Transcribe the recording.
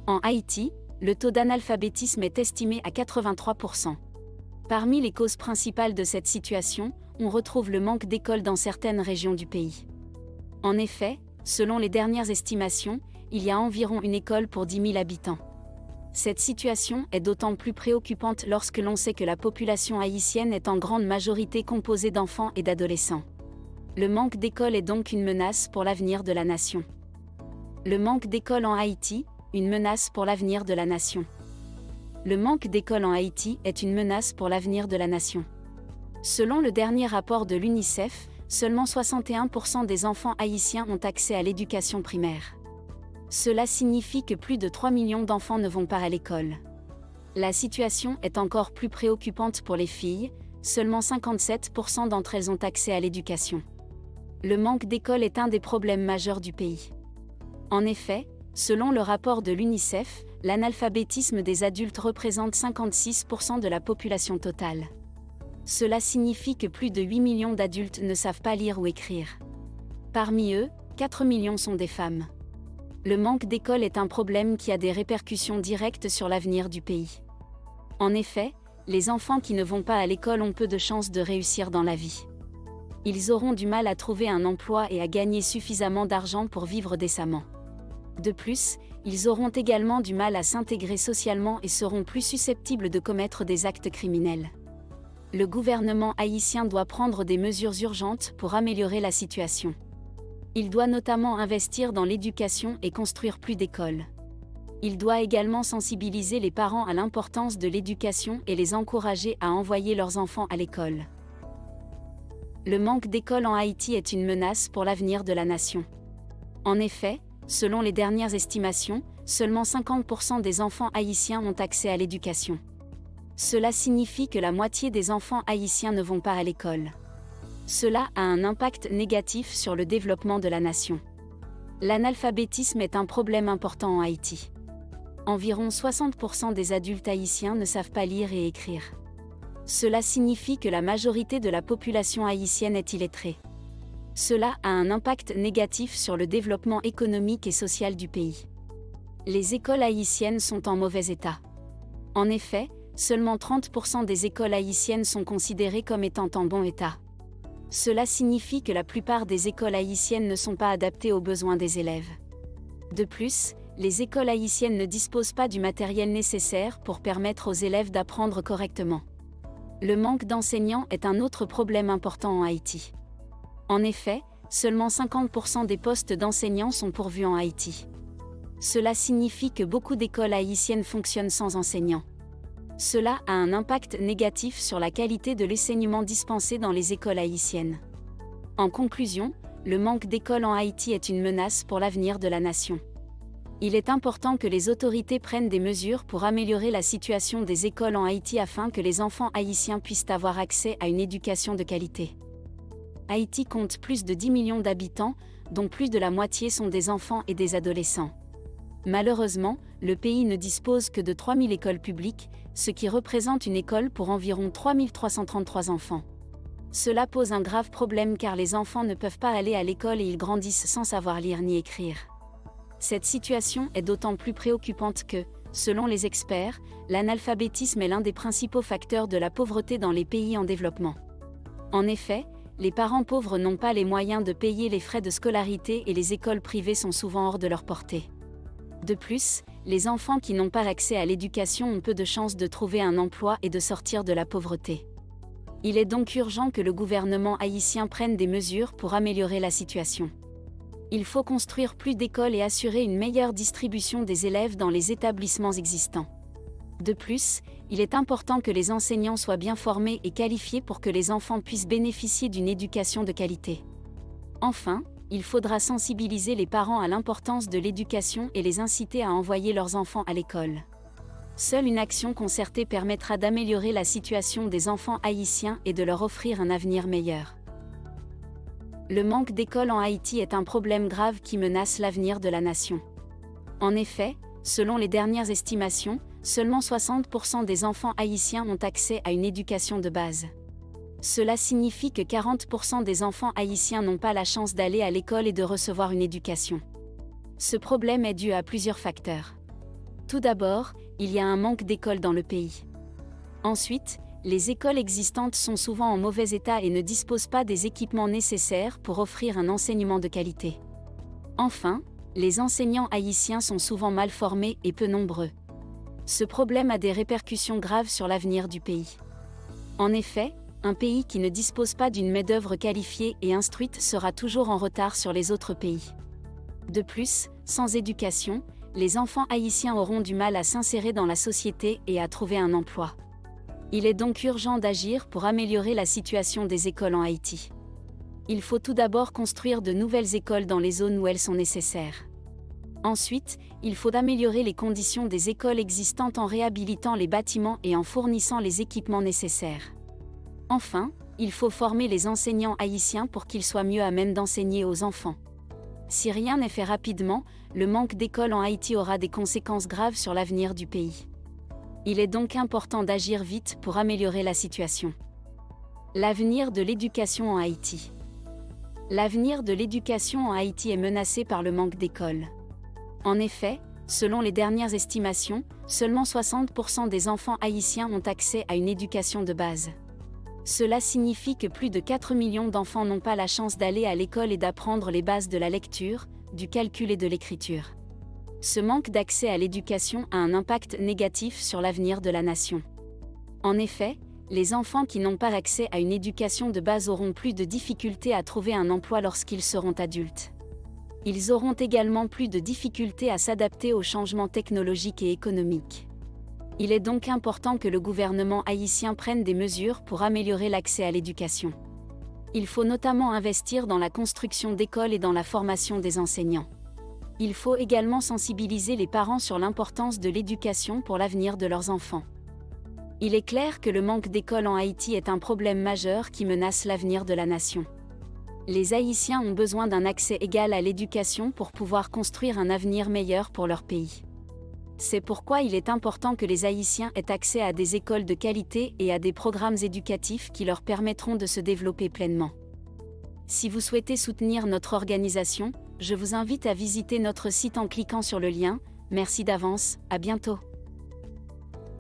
En Haïti, le taux d'analphabétisme est estimé à 83%. Parmi les causes principales de cette situation, on retrouve le manque d'écoles dans certaines régions du pays. En effet, selon les dernières estimations, il y a environ une école pour 10 000 habitants. Cette situation est d'autant plus préoccupante lorsque l'on sait que la population haïtienne est en grande majorité composée d'enfants et d'adolescents. Le manque d'écoles est donc une menace pour l'avenir de la nation. Le manque d'écoles en Haïti, une menace pour l'avenir de la nation. Le manque d'écoles en Haïti est une menace pour l'avenir de la nation. Selon le dernier rapport de l'UNICEF, seulement 61% des enfants haïtiens ont accès à l'éducation primaire. Cela signifie que plus de 3 millions d'enfants ne vont pas à l'école. La situation est encore plus préoccupante pour les filles, seulement 57% d'entre elles ont accès à l'éducation. Le manque d'école est un des problèmes majeurs du pays. En effet, selon le rapport de l'UNICEF, l'analphabétisme des adultes représente 56% de la population totale. Cela signifie que plus de 8 millions d'adultes ne savent pas lire ou écrire. Parmi eux, 4 millions sont des femmes. Le manque d'école est un problème qui a des répercussions directes sur l'avenir du pays. En effet, les enfants qui ne vont pas à l'école ont peu de chances de réussir dans la vie. Ils auront du mal à trouver un emploi et à gagner suffisamment d'argent pour vivre décemment. De plus, ils auront également du mal à s'intégrer socialement et seront plus susceptibles de commettre des actes criminels. Le gouvernement haïtien doit prendre des mesures urgentes pour améliorer la situation. Il doit notamment investir dans l'éducation et construire plus d'écoles. Il doit également sensibiliser les parents à l'importance de l'éducation et les encourager à envoyer leurs enfants à l'école. Le manque d'écoles en Haïti est une menace pour l'avenir de la nation. En effet, selon les dernières estimations, seulement 50% des enfants haïtiens ont accès à l'éducation. Cela signifie que la moitié des enfants haïtiens ne vont pas à l'école. Cela a un impact négatif sur le développement de la nation. L'analphabétisme est un problème important en Haïti. Environ 60% des adultes haïtiens ne savent pas lire et écrire. Cela signifie que la majorité de la population haïtienne est illettrée. Cela a un impact négatif sur le développement économique et social du pays. Les écoles haïtiennes sont en mauvais état. En effet, seulement 30% des écoles haïtiennes sont considérées comme étant en bon état. Cela signifie que la plupart des écoles haïtiennes ne sont pas adaptées aux besoins des élèves. De plus, les écoles haïtiennes ne disposent pas du matériel nécessaire pour permettre aux élèves d'apprendre correctement. Le manque d'enseignants est un autre problème important en Haïti. En effet, seulement 50% des postes d'enseignants sont pourvus en Haïti. Cela signifie que beaucoup d'écoles haïtiennes fonctionnent sans enseignants. Cela a un impact négatif sur la qualité de l'enseignement dispensé dans les écoles haïtiennes. En conclusion, le manque d'écoles en Haïti est une menace pour l'avenir de la nation. Il est important que les autorités prennent des mesures pour améliorer la situation des écoles en Haïti afin que les enfants haïtiens puissent avoir accès à une éducation de qualité. Haïti compte plus de 10 millions d'habitants, dont plus de la moitié sont des enfants et des adolescents. Malheureusement, le pays ne dispose que de 3 000 écoles publiques, ce qui représente une école pour environ 3 333 enfants. Cela pose un grave problème car les enfants ne peuvent pas aller à l'école et ils grandissent sans savoir lire ni écrire. Cette situation est d'autant plus préoccupante que, selon les experts, l'analphabétisme est l'un des principaux facteurs de la pauvreté dans les pays en développement. En effet, les parents pauvres n'ont pas les moyens de payer les frais de scolarité et les écoles privées sont souvent hors de leur portée. De plus, les enfants qui n'ont pas accès à l'éducation ont peu de chances de trouver un emploi et de sortir de la pauvreté. Il est donc urgent que le gouvernement haïtien prenne des mesures pour améliorer la situation. Il faut construire plus d'écoles et assurer une meilleure distribution des élèves dans les établissements existants. De plus, il est important que les enseignants soient bien formés et qualifiés pour que les enfants puissent bénéficier d'une éducation de qualité. Enfin, il faudra sensibiliser les parents à l'importance de l'éducation et les inciter à envoyer leurs enfants à l'école. Seule une action concertée permettra d'améliorer la situation des enfants haïtiens et de leur offrir un avenir meilleur. Le manque d'écoles en Haïti est un problème grave qui menace l'avenir de la nation. En effet, selon les dernières estimations, seulement 60% des enfants haïtiens ont accès à une éducation de base. Cela signifie que 40% des enfants haïtiens n'ont pas la chance d'aller à l'école et de recevoir une éducation. Ce problème est dû à plusieurs facteurs. Tout d'abord, il y a un manque d'écoles dans le pays. Ensuite, les écoles existantes sont souvent en mauvais état et ne disposent pas des équipements nécessaires pour offrir un enseignement de qualité. Enfin, les enseignants haïtiens sont souvent mal formés et peu nombreux. Ce problème a des répercussions graves sur l'avenir du pays. En effet, un pays qui ne dispose pas d'une main-d'œuvre qualifiée et instruite sera toujours en retard sur les autres pays. De plus, sans éducation, les enfants haïtiens auront du mal à s'insérer dans la société et à trouver un emploi. Il est donc urgent d'agir pour améliorer la situation des écoles en Haïti. Il faut tout d'abord construire de nouvelles écoles dans les zones où elles sont nécessaires. Ensuite, il faut améliorer les conditions des écoles existantes en réhabilitant les bâtiments et en fournissant les équipements nécessaires. Enfin, il faut former les enseignants haïtiens pour qu'ils soient mieux à même d'enseigner aux enfants. Si rien n'est fait rapidement, le manque d'écoles en Haïti aura des conséquences graves sur l'avenir du pays. Il est donc important d'agir vite pour améliorer la situation. L'avenir de l'éducation en Haïti. L'avenir de l'éducation en Haïti est menacé par le manque d'écoles. En effet, selon les dernières estimations, seulement 60% des enfants haïtiens ont accès à une éducation de base. Cela signifie que plus de 4 millions d'enfants n'ont pas la chance d'aller à l'école et d'apprendre les bases de la lecture, du calcul et de l'écriture. Ce manque d'accès à l'éducation a un impact négatif sur l'avenir de la nation. En effet, les enfants qui n'ont pas accès à une éducation de base auront plus de difficultés à trouver un emploi lorsqu'ils seront adultes. Ils auront également plus de difficultés à s'adapter aux changements technologiques et économiques. Il est donc important que le gouvernement haïtien prenne des mesures pour améliorer l'accès à l'éducation. Il faut notamment investir dans la construction d'écoles et dans la formation des enseignants. Il faut également sensibiliser les parents sur l'importance de l'éducation pour l'avenir de leurs enfants. Il est clair que le manque d'écoles en Haïti est un problème majeur qui menace l'avenir de la nation. Les Haïtiens ont besoin d'un accès égal à l'éducation pour pouvoir construire un avenir meilleur pour leur pays. C'est pourquoi il est important que les Haïtiens aient accès à des écoles de qualité et à des programmes éducatifs qui leur permettront de se développer pleinement. Si vous souhaitez soutenir notre organisation, je vous invite à visiter notre site en cliquant sur le lien. Merci d'avance, à bientôt.